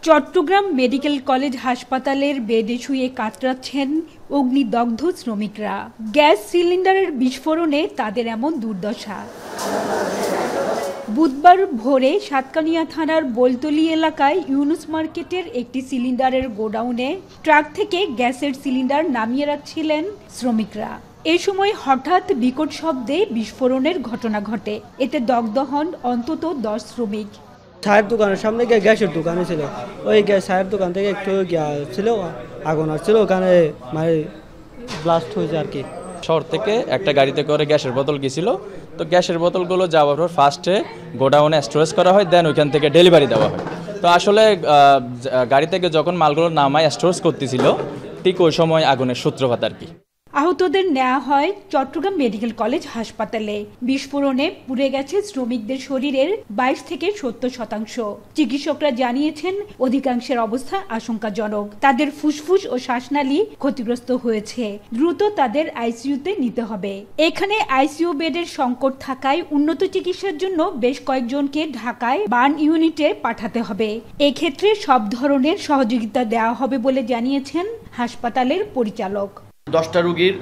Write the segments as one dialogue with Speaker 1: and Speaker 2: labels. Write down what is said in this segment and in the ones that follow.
Speaker 1: Chittagong medical college হাসপাতালের বেডে শুয়ে কাতরাচ্ছেন অগ্নিদগ্ধ শ্রমিকরা। গ্যাস সিলিন্ডারের বিস্ফোরণে তাদের এমন দুর্দশা। বুধবার ভোরে সাতকানিয়া থানার বৈতলী এলাকায় ইউনুস মার্কেটের একটি সিলিন্ডারের গোডাউনে ট্রাক থেকে গ্যাসের সিলিন্ডার নামিয়ে রাখছিলেন শ্রমিকরা। এ সময় হঠাৎ বিকট শব্দে বিস্ফোরণের ঘটনা ঘটে। এতে দগ্ধ হন অন্তত 10 শ্রমিক।
Speaker 2: চায়ের দোকানের সামনে গিয়ে গ্যাসের দোকানে ছিল, ওই গ্যাস চায়ের দোকান থেকে একটু ছিল আগুন আসছিল, ওখানে মানে ব্লাস্ট হয়েছে আর কি।
Speaker 3: শহর থেকে একটা গাড়িতে করে গ্যাসের বোতল গেছিল, তো গ্যাসের বোতলগুলো যাওয়ার পর ফার্স্টে গোডাউনে স্টোরেজ করা হয়, দেন ওইখান থেকে ডেলিভারি দেওয়া হয়। তো আসলে গাড়ি থেকে যখন মালগুলো নামায় স্টোরেজ করতেছিল, ঠিক ওই সময় আগুনের সূত্রপাত আর কি।
Speaker 1: আহতদের নেওয়া হয় চট্টগ্রাম মেডিকেল কলেজ হাসপাতালে। বিস্ফোরণে পুড়ে গেছে শ্রমিকদের শরীরের 22 থেকে 70%। চিকিৎসকরা জানিয়েছেন অধিকাংশের অবস্থা আশঙ্কাজনক। তাদের ফুসফুস ও শ্বাসনালী ক্ষতিগ্রস্ত হয়েছে। দ্রুত তাদের আইসিইউতে নিতে হবে। এখানে আইসিইউ বেডের সংকট থাকায় উন্নত চিকিৎসার জন্য বেশ কয়েকজনকে ঢাকায় বার্ন ইউনিটে পাঠাতে হবে। এক্ষেত্রে সব ধরনের সহযোগিতা দেওয়া হবে বলে জানিয়েছেন হাসপাতালের পরিচালক।
Speaker 4: 10টা রুগীর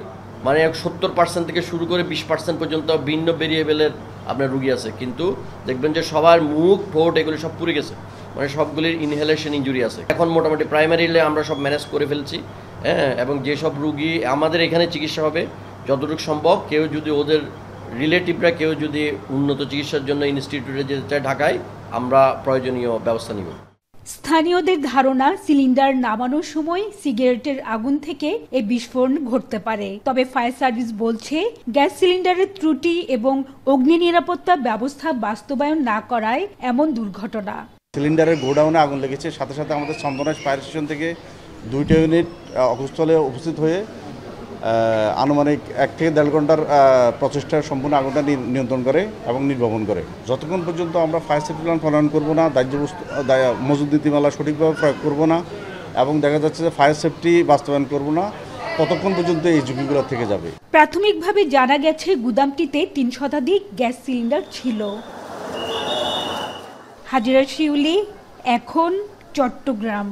Speaker 4: মানে 70% থেকে শুরু করে 20% পর্যন্ত ভিন্ন ভেরিয়েবলের আপনার রুগী আছে, কিন্তু দেখবেন যে সবার মুখ ঠোঁট এগুলো সব পুড়ে গেছে, মানে সবগুলির ইনহেলেশন ইনজুরি আছে। এখন মোটামুটি প্রাইমারিলে আমরা সব ম্যানেজ করে ফেলছি, হ্যাঁ, এবং যেসব রুগী আমাদের এখানে চিকিৎসা হবে যতটুকু সম্ভব, কেউ যদি ওদের রিলেটিভরা কেউ যদি উন্নত চিকিৎসার জন্য ইনস্টিটিউটে যেতে চায় ঢাকায়, আমরা প্রয়োজনীয় ব্যবস্থা নিব।
Speaker 1: স্থানীয়দের ধারণা সিলিন্ডার নামানোর সময় সিগারেটের আগুন থেকে এই বিস্ফোরণ ঘটতে পারে। তবে ফায়ার সার্ভিস বলছে গ্যাস সিলিন্ডারের ত্রুটি এবং অগ্নি নিরাপত্তা ব্যবস্থা বাস্তবায়ন না করায় এমন দুর্ঘটনা।
Speaker 5: সিলিন্ডারের গোডাউনে আগুন লেগেছে, সাথে সাথে আমাদের চন্দনাইশ ফায়ার স্টেশন থেকে 2টা ইউনিট ঘটনাস্থলে উপস্থিত হয়ে আনুমানিক 1 থেকে 1.5 ঘন্টার প্রচেষ্টা সম্পূর্ণ আগুনটা নিয়ন্ত্রণ করে এবং নির্বাপন করে। যতক্ষণ পর্যন্ত আমরা ফায়ার সেফটি প্ল্যান প্রণয়ন করবো না, মজুদ নীতিমালা সঠিকভাবে প্রয়োগ করবো না এবং দেখা যাচ্ছে যে ফায়ার সেফটি বাস্তবায়ন করবো না, ততক্ষণ পর্যন্ত এই ঝুঁকিগুলো থেকে যাবে।
Speaker 1: প্রাথমিকভাবে জানা গেছে গুদামটিতে 3 শতাধিক গ্যাস সিলিন্ডার ছিল। হাজিরা শিউলি, এখন চট্টগ্রাম।